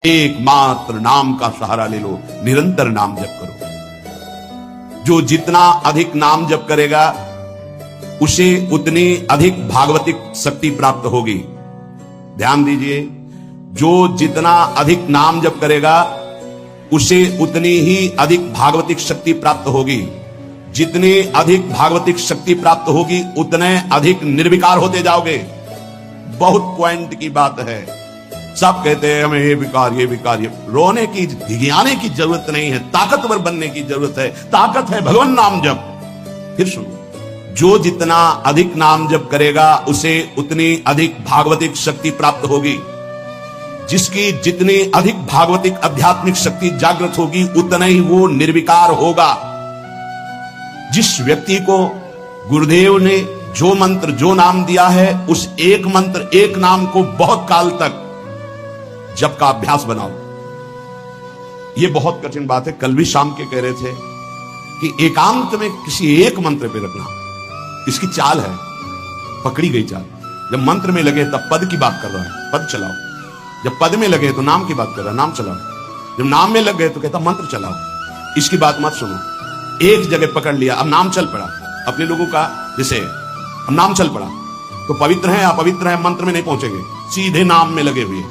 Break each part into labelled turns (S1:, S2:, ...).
S1: एकमात्र नाम का सहारा ले लो, निरंतर नाम जप करो। जो जितना अधिक नाम जप करेगा उसे उतनी अधिक भागवतिक शक्ति प्राप्त होगी। ध्यान दीजिए, जो जितना अधिक नाम जप करेगा उसे उतनी ही अधिक भागवतिक शक्ति प्राप्त होगी। जितनी अधिक भागवतिक शक्ति प्राप्त होगी उतने अधिक निर्विकार होते जाओगे। बहुत पॉइंट की बात है। सब कहते हैं हमें ये विकार ये विकार, ये रोने की भिगियाने की जरूरत नहीं है, ताकतवर बनने की जरूरत है। ताकत है भगवान नाम जप। फिर सुनो, जो जितना अधिक नाम जप करेगा उसे उतनी अधिक भागवतिक शक्ति प्राप्त होगी। जिसकी जितनी अधिक भागवतिक आध्यात्मिक शक्ति जागृत होगी उतना ही वो निर्विकार होगा। जिस व्यक्ति को गुरुदेव ने जो मंत्र जो नाम दिया है उस एक मंत्र एक नाम को बहुत काल तक जप का अभ्यास बनाओ। यह बहुत कठिन बात है। कल भी शाम के कह रहे थे कि एकांत में किसी एक मंत्र पे रखना। इसकी चाल है, पकड़ी गई चाल। जब मंत्र में लगे तब पद की बात कर रहा है, पद चलाओ। जब पद में लगे तो नाम की बात कर रहा है, नाम चलाओ। जब नाम में लग गए तो कहता मंत्र चलाओ। इसकी बात मत सुनो। एक जगह पकड़ लिया, अब नाम चल पड़ा। अपने लोगों का जैसे अब नाम चल पड़ा तो पवित्र है अपवित्र है मंत्र में नहीं पहुंचेंगे, सीधे नाम में लगे हुए।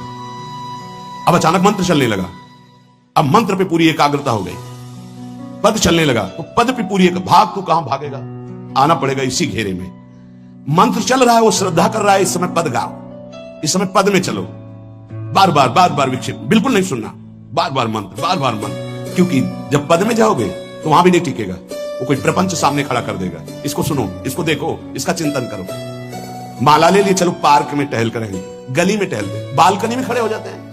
S1: अब अचानक मंत्र चलने लगा, अब मंत्र पे पूरी एकाग्रता हो गई। पद चलने लगा तो पद पे पूरी भाग, तू कहां भागेगा, आना पड़ेगा इसी घेरे में। मंत्र चल रहा है, वो श्रद्धा कर रहा है, इस समय पद गाओ, इस समय पद में चलो। बार बार विक्षेप बिल्कुल नहीं सुनना, बार बार मंत्र। क्योंकि जब पद में जाओगे तो वहां भी नहीं टिकेगा, वो कोई प्रपंच सामने खड़ा कर देगा। इसको सुनो, इसको देखो, इसका चिंतन करो। माला ले लिए, चलो पार्क में टहल करेंगे, गली में टहलते, बालकनी में खड़े हो जाते हैं।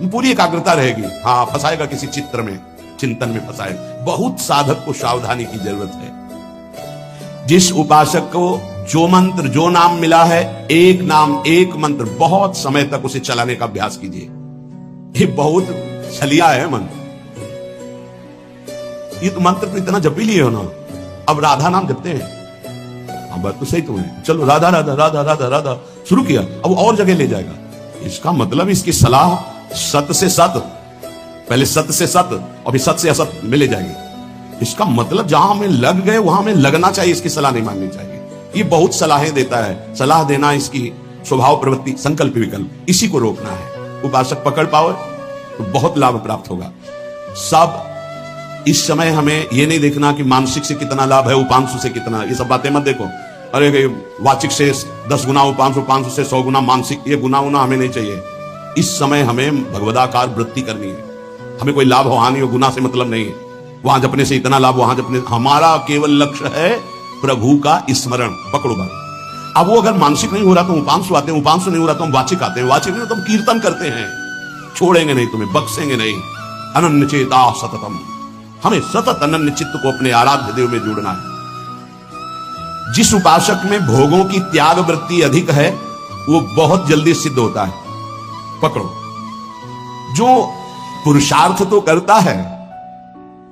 S1: पूरी एकाग्रता रहेगी। हाँ, फंसाएगा किसी चित्र में, चिंतन में फंसाएगा। बहुत साधक को सावधानी की जरूरत है। जिस उपासक को जो मंत्र जो नाम मिला है, एक नाम एक मंत्र बहुत समय तक उसे चलाने का अभ्यास कीजिए। ये बहुत छलिया है मंत्र। ये तो मंत्र तो इतना जप ही लिए हो ना। अब राधा नाम जपते हैं। हाँ, बात तो सही तो है। चलो राधा राधा राधा राधा राधा शुरू किया, अब और जगह ले जाएगा। इसका मतलब इसकी सलाह सत से सत, पहले सत से सत और फिर सत से असत में ले जाएंगे। इसका मतलब जहां हमें लग गए वहां हमें लगना चाहिए, इसकी सलाह नहीं माननी चाहिए। ये बहुत सलाहें देता है। सलाह देना इसकी स्वभाव प्रवृत्ति, संकल्प विकल्प, इसी को रोकना है। उपासक पकड़ पाओ तो बहुत लाभ प्राप्त होगा। सब इस समय हमें ये नहीं देखना कि मानसिक से कितना लाभ है, उपांशु से कितना, ये सब बातें मत देखो। अरे वाचिक से 10 गुना उपांशु, उपांशु से 100 गुना मानसिक, ये गुना उना हमें नहीं चाहिए। इस समय हमें भगवदाकार वृत्ति करनी है। हमें कोई लाभ हो हानि हो गुना से मतलब नहीं है। वहां जपने से इतना लाभ, वहां जपने, हमारा केवल लक्ष्य है प्रभु का स्मरण। पकड़ो बात। अब वो अगर मानसिक नहीं हो रहा तो उपांशु आते हैं, उपांशु नहीं हो रहा तो हम वाचिक आते हैं, वाचिक नहीं हो तो हम कीर्तन करते हैं। छोड़ेंगे नहीं, तुम्हें बख्शेंगे नहीं। अनन्य चेता सततम, हमें सतत अनन्य चित्त को अपने आराध्य देव में जोड़ना है। जिस उपासक में भोगों की त्याग वृत्ति अधिक है वो बहुत जल्दी सिद्ध होता है। पकड़ो, जो पुरुषार्थ तो करता है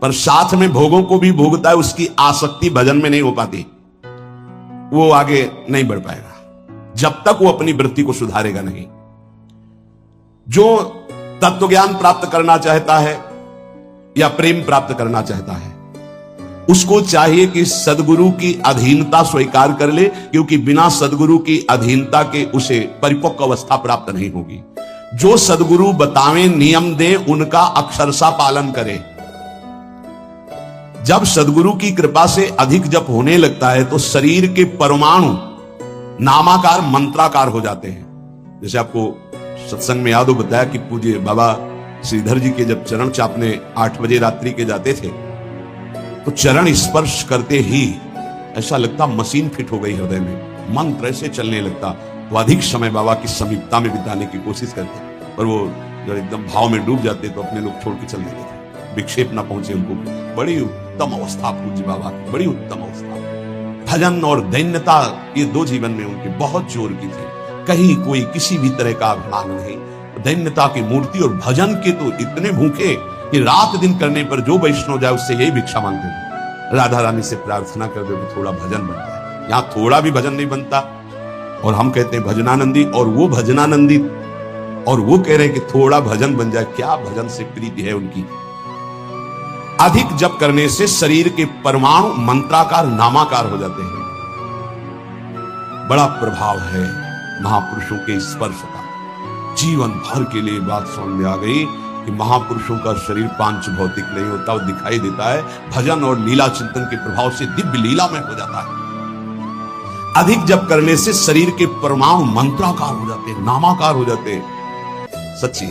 S1: पर साथ में भोगों को भी भोगता है, उसकी आसक्ति भजन में नहीं हो पाती, वो आगे नहीं बढ़ पाएगा जब तक वो अपनी वृत्ति को सुधारेगा नहीं। जो तत्व ज्ञान प्राप्त करना चाहता है या प्रेम प्राप्त करना चाहता है, उसको चाहिए कि सदगुरु की अधीनता स्वीकार कर ले, क्योंकि बिना सदगुरु की अधीनता के उसे परिपक्व अवस्था प्राप्त नहीं होगी। जो सदगुरु बतावें नियम दे उनका अक्षरशः पालन करे। जब सदगुरु की कृपा से अधिक जप होने लगता है तो शरीर के परमाणु नामाकार मंत्राकार हो जाते हैं। जैसे आपको सत्संग में याद हो बताया कि पूज्य बाबा श्रीधर जी के जब चरण चापने 8 बजे रात्रि के जाते थे तो चरण स्पर्श करते ही ऐसा लगता मशीन फिट हो गई हृदय में, मंत्र ऐसे चलने लगता। तो अधिक समय बाबा की समीपता में बिताने की कोशिश करते, पर वो जब एकदम भाव में डूब जाते तो अपने लोग छोड़ के चल देते थे, विक्षेप ना पहुंचे उनको। बड़ी उत्तम अवस्था पूज्य बाबा की, बड़ी उत्तम अवस्था। भजन और दैन्यता ये 2 जीवन में उनके बहुत जोर की थी। कहीं कोई किसी भी तरह का अभिमान नहीं। दैन्यता की मूर्ति और भजन के तो इतने भूखे कि रात दिन करने पर जो वैष्णव जाए उससे यही भिक्षा मांगते थे, राधा रानी से प्रार्थना कर दो कि थोड़ा भजन बन जाए। यहाँ थोड़ा भी भजन नहीं बनता और हम कहते हैं भजनानंदी, और वो भजनानंदी और वो कह रहे हैं कि थोड़ा भजन बन जाए। क्या भजन से प्रीति है उनकी। अधिक जप करने से शरीर के परमाणु मंत्राकार नामाकार हो जाते हैं। बड़ा प्रभाव है महापुरुषों के स्पर्श का। जीवन भर के लिए बात समझ में आ गई कि महापुरुषों का शरीर पांच भौतिक नहीं होता, वो दिखाई देता है भजन और लीला चिंतन के प्रभाव से दिव्य लीला में हो जाता है। अधिक जप करने से शरीर के परमाणु मंत्राकार हो जाते हैं, नामाकार हो जाते हैं। सच्ची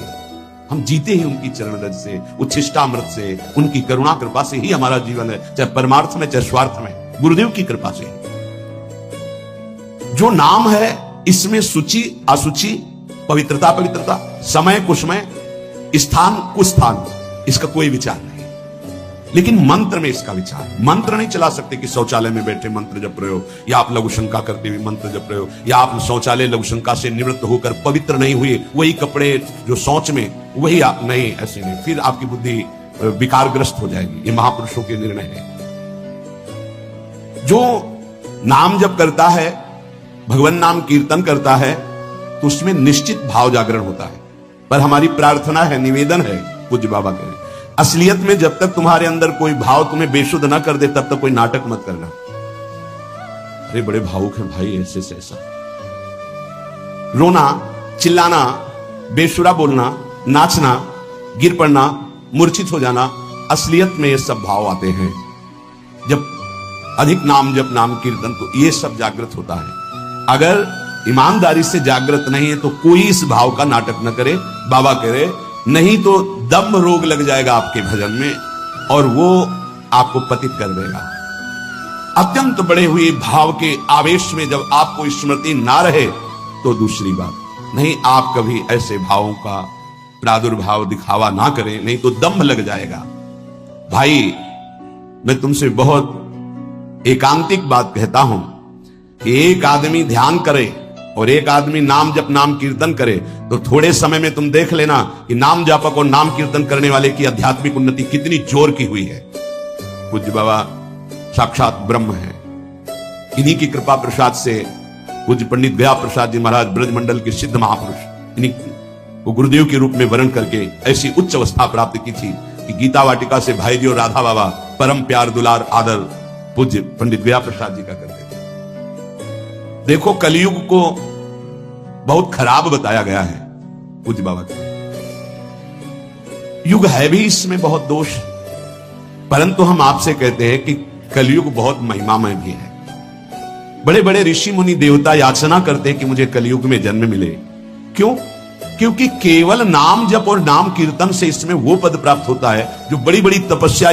S1: हम जीते ही उनकी चरण रज से, उच्छिष्टामृत से, उनकी करुणा कृपा से ही हमारा जीवन है, चाहे परमार्थ में चाहे स्वार्थ में, गुरुदेव की कृपा से। जो नाम है इसमें सूचि असुचि, पवित्रता पवित्रता, समय कुसमय, स्थान कुस्थान, इसका कोई विचार नहीं। लेकिन मंत्र में इसका विचार। मंत्र नहीं चला सकते कि शौचालय में बैठे मंत्र जप रहे हो, या आप लघु शंका करते हुए मंत्र जप रहे हो, या आप शौचालय लघु शंका से निवृत्त होकर पवित्र नहीं हुए, वही कपड़े जो शौच में वही आप नहीं, ऐसे नहीं, फिर आपकी बुद्धि विकारग्रस्त हो जाएगी। ये महापुरुषों के निर्णय है। जो नाम जप करता है, भगवान नाम कीर्तन करता है, तो उसमें निश्चित भाव जागरण होता है। पर हमारी प्रार्थना है, निवेदन है, पूज्य बाबा कह रहे, असलियत में जब तक तुम्हारे अंदर कोई भाव तुम्हें बेशुद्ध ना कर दे तब तक कोई नाटक मत करना। अरे बड़े भावुक हैं भाई, ऐसे से ऐसा रोना, चिल्लाना, बेसुरा बोलना, नाचना, गिर पड़ना, मूर्छित हो जाना, असलियत में ये सब भाव आते हैं। जब अधिक नाम जप नाम कीर्तन तो ये सब जागृत होता है। अगर ईमानदारी से जागृत नहीं है तो कोई इस भाव का नाटक न करे। बाबा कह रहे नहीं तो दम रोग लग जाएगा आपके भजन में और वो आपको पतित कर देगा। अत्यंत बड़े हुए भाव के आवेश में जब आपको स्मृति ना रहे तो दूसरी बात नहीं, आप कभी ऐसे भावों का प्रादुर्भाव दिखावा ना करें, नहीं तो दम लग जाएगा। भाई मैं तुमसे बहुत एकांतिक बात कहता हूं कि एक आदमी ध्यान करे और एक आदमी नाम जप नाम कीर्तन करे तो थोड़े समय में तुम देख लेना कि नाम जापक और नाम कीर्तन करने वाले की आध्यात्मिक उन्नति कितनी जोर की हुई है। पूज्य बाबा साक्षात ब्रह्म है। इन्हीं की कृपा प्रसाद से पूज्य पंडित गया प्रसाद जी महाराज ब्रजमंडल के सिद्ध महापुरुष, इन्हीं को गुरुदेव के रूप में वर्ण करके ऐसी उच्च अवस्था प्राप्त की थी कि गीता वाटिका से भाई जी और राधा बाबा परम प्यार दुलार आदर पूज्य पंडित गया प्रसाद जी का करते थे। देखो कलयुग को बहुत खराब बताया गया है पूज्य बाबा का। युग है भी इसमें बहुत दोष, परंतु हम आपसे कहते हैं कि कलयुग बहुत महिमामय भी है। बड़े बड़े ऋषि मुनि देवता याचना करते हैं कि मुझे कलयुग में जन्म मिले। क्यों? क्योंकि केवल नाम जप और नाम कीर्तन से इसमें वो पद प्राप्त होता है जो बड़ी बड़ी तपस्या